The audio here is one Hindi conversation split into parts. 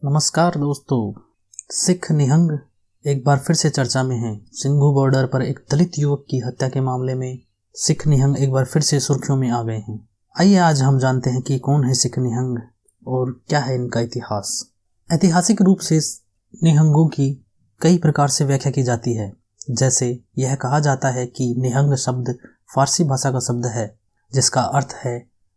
नमस्कार दोस्तों। सिख निहंग एक बार फिर से चर्चा में हैं। सिंघू बॉर्डर पर एक दलित युवक की हत्या के मामले में सिख निहंग एक बार फिर से सुर्खियों में आ गए हैं। आइए आज हम जानते हैं कि कौन है सिख निहंग और क्या है इनका इतिहास। ऐतिहासिक रूप से निहंगों की कई प्रकार से व्याख्या की जाती है। जैसे यह कहा जाता है कि निहंग शब्द फारसी भाषा का शब्द है जिसका अर्थ है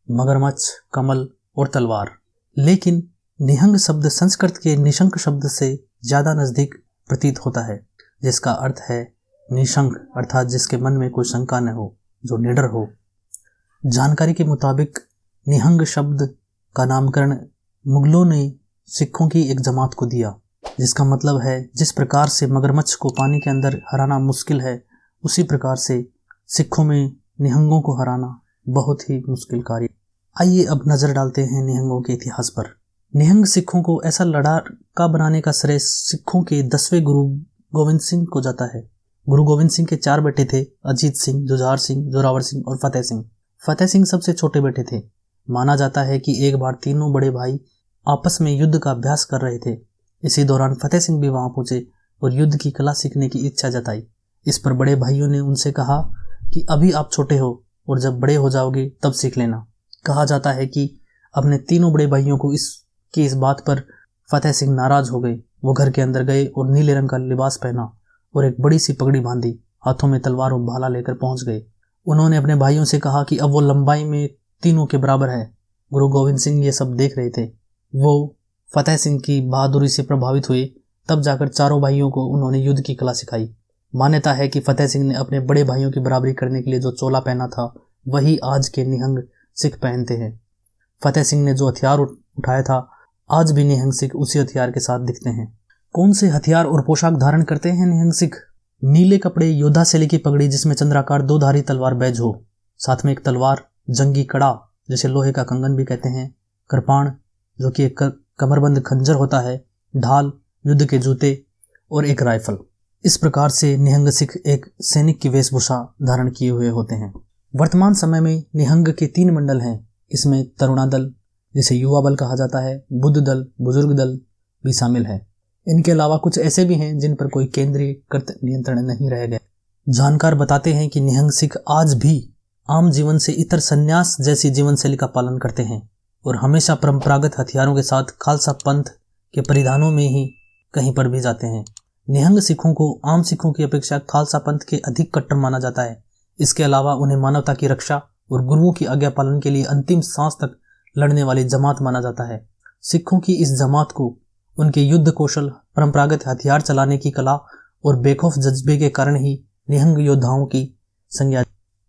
मगरमच्छ, कमल और तलवार। लेकिन निहंग शब्द संस्कृत के निशंक शब्द से ज्यादा नजदीक प्रतीत होता है जिसका अर्थ है निशंक, अर्थात जिसके मन में कोई शंका न हो, जो निडर हो। जानकारी के मुताबिक निहंग शब्द का नामकरण मुगलों ने सिखों की एक जमात को दिया, जिसका मतलब है जिस प्रकार से मगरमच्छ को पानी के अंदर हराना मुश्किल है, उसी प्रकार से सिखों में निहंगों को हराना बहुत ही मुश्किल कार्य। आइए अब नजर डालते हैं निहंगों के इतिहास पर। निहंग सिखों को ऐसा लड़ाका बनाने का श्रेय सिखों के 10वें गुरु गोविंद सिंह को जाता है। गुरु गोविंद सिंह के 4 बेटे थे, अजीत सिंह, जुझार सिंह, जोरावर सिंह और फतेह सिंह। फतेह सिंह सबसे छोटे बेटे थे। माना जाता है कि एक बार तीनों बड़े भाई आपस में युद्ध का अभ्यास कर रहे थे। इसी दौरान फतेह सिंह भी वहां पहुंचे और युद्ध की कला सीखने की इच्छा जताई। इस पर बड़े भाइयों ने उनसे कहा कि अभी आप छोटे हो और जब बड़े हो जाओगे तब सीख लेना। कहा जाता है कि अपने तीनों बड़े भाइयों को इस बात पर फतेह सिंह नाराज हो गए। वो घर के अंदर गए और नीले रंग का लिबास पहना और एक बड़ी सी पगड़ी बांधी, हाथों में तलवार और भाला लेकर पहुंच गए। उन्होंने अपने भाइयों से कहा कि अब वो लंबाई में तीनों के बराबर है। गुरु गोविंद सिंह ये सब देख रहे थे। वो फतेह सिंह की बहादुरी से प्रभावित हुए। तब जाकर चारों भाइयों को उन्होंने युद्ध की कला सिखाई। मान्यता है कि फतेह सिंह ने अपने बड़े भाइयों की बराबरी करने के लिए जो चोला पहना था वही आज के निहंग सिख पहनते हैं। फतेह सिंह ने जो हथियार उठाया था, आज भी निहंग सिख उसी हथियार के साथ दिखते हैं। कौन से हथियार और पोशाक धारण करते हैं निहंग सिख? नीले कपड़े, योद्धा शैली की पगड़ी जिसमें चंद्राकार 2 धारी तलवार बैज हो, साथ में एक तलवार, जंगी कड़ा जिसे लोहे का कंगन भी कहते हैं, कृपाण जो कि एक कमरबंद खंजर होता है, ढाल, युद्ध के जूते और एक राइफल। इस प्रकार से निहंग सिख एक सैनिक की वेशभूषा धारण किए हुए होते हैं। वर्तमान समय में निहंग के 3 मंडल हैं। इसमें तरुणा दल जिसे युवा बल कहा जाता है, बुद्ध दल, बुजुर्ग दल भी शामिल है। इनके अलावा कुछ ऐसे भी हैं जिन पर कोई केंद्रीकृत नियंत्रण नहीं रह गया। जानकार बताते हैं कि निहंग सिख आज भी आम जीवन से इतर संन्यास जैसी जीवन शैली का पालन करते हैं और हमेशा परंपरागत हथियारों के साथ खालसा पंथ के परिधानों में ही कहीं पर भी जाते हैं। निहंग सिखों को आम सिखों की अपेक्षा खालसा पंथ के अधिक कट्टर माना जाता है। इसके अलावा उन्हें मानवता की रक्षा और गुरुओं की आज्ञा पालन के लिए अंतिम सांस तक लड़ने वाली जमात माना जाता है। सिखों की इस जमात को उनके युद्ध कौशल, परंपरागत हथियार चलाने की कला और बेखौफ जज्बे के कारण ही निहंग योद्धाओं की संज्ञा।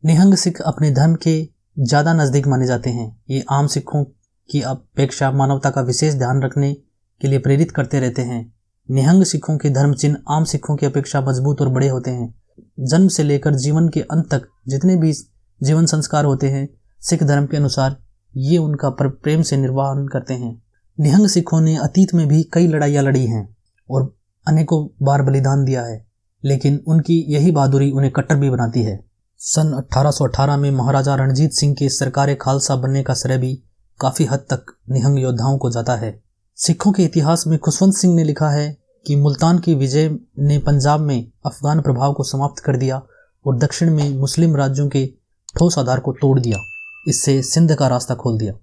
निहंग सिख अपने धर्म के ज्यादा नजदीक माने जाते हैं। ये आम सिखों की अपेक्षा मानवता का विशेष ध्यान रखने के लिए प्रेरित करते रहते हैं। निहंग सिखों के धर्म चिन्ह आम सिखों की अपेक्षा मजबूत और बड़े होते हैं। जन्म से लेकर जीवन के अंत तक जितने भी जीवन संस्कार होते हैं, सिख धर्म के अनुसार ये उनका प्रेम से निर्वहन करते हैं। निहंग सिखों ने अतीत में भी कई लड़ाइयाँ लड़ी हैं और अनेकों बार बलिदान दिया है, लेकिन उनकी यही बहादुरी उन्हें कट्टर भी बनाती है। सन 1818 में महाराजा रणजीत सिंह के सरकारे खालसा बनने का श्रेय भी काफी हद तक निहंग योद्धाओं को जाता है। सिखों के इतिहास में खुशवंत सिंह ने लिखा है कि मुल्तान की विजय ने पंजाब में अफगान प्रभाव को समाप्त कर दिया और दक्षिण में मुस्लिम राज्यों के ठोस आधार को तोड़ दिया। इससे सिंध का रास्ता खोल दिया।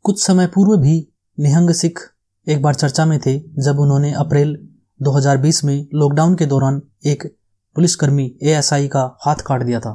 कुछ समय पूर्व भी निहंग सिख एक बार चर्चा में थे जब उन्होंने अप्रैल 2020 में लॉकडाउन के दौरान एक पुलिसकर्मी ASI का हाथ काट दिया था।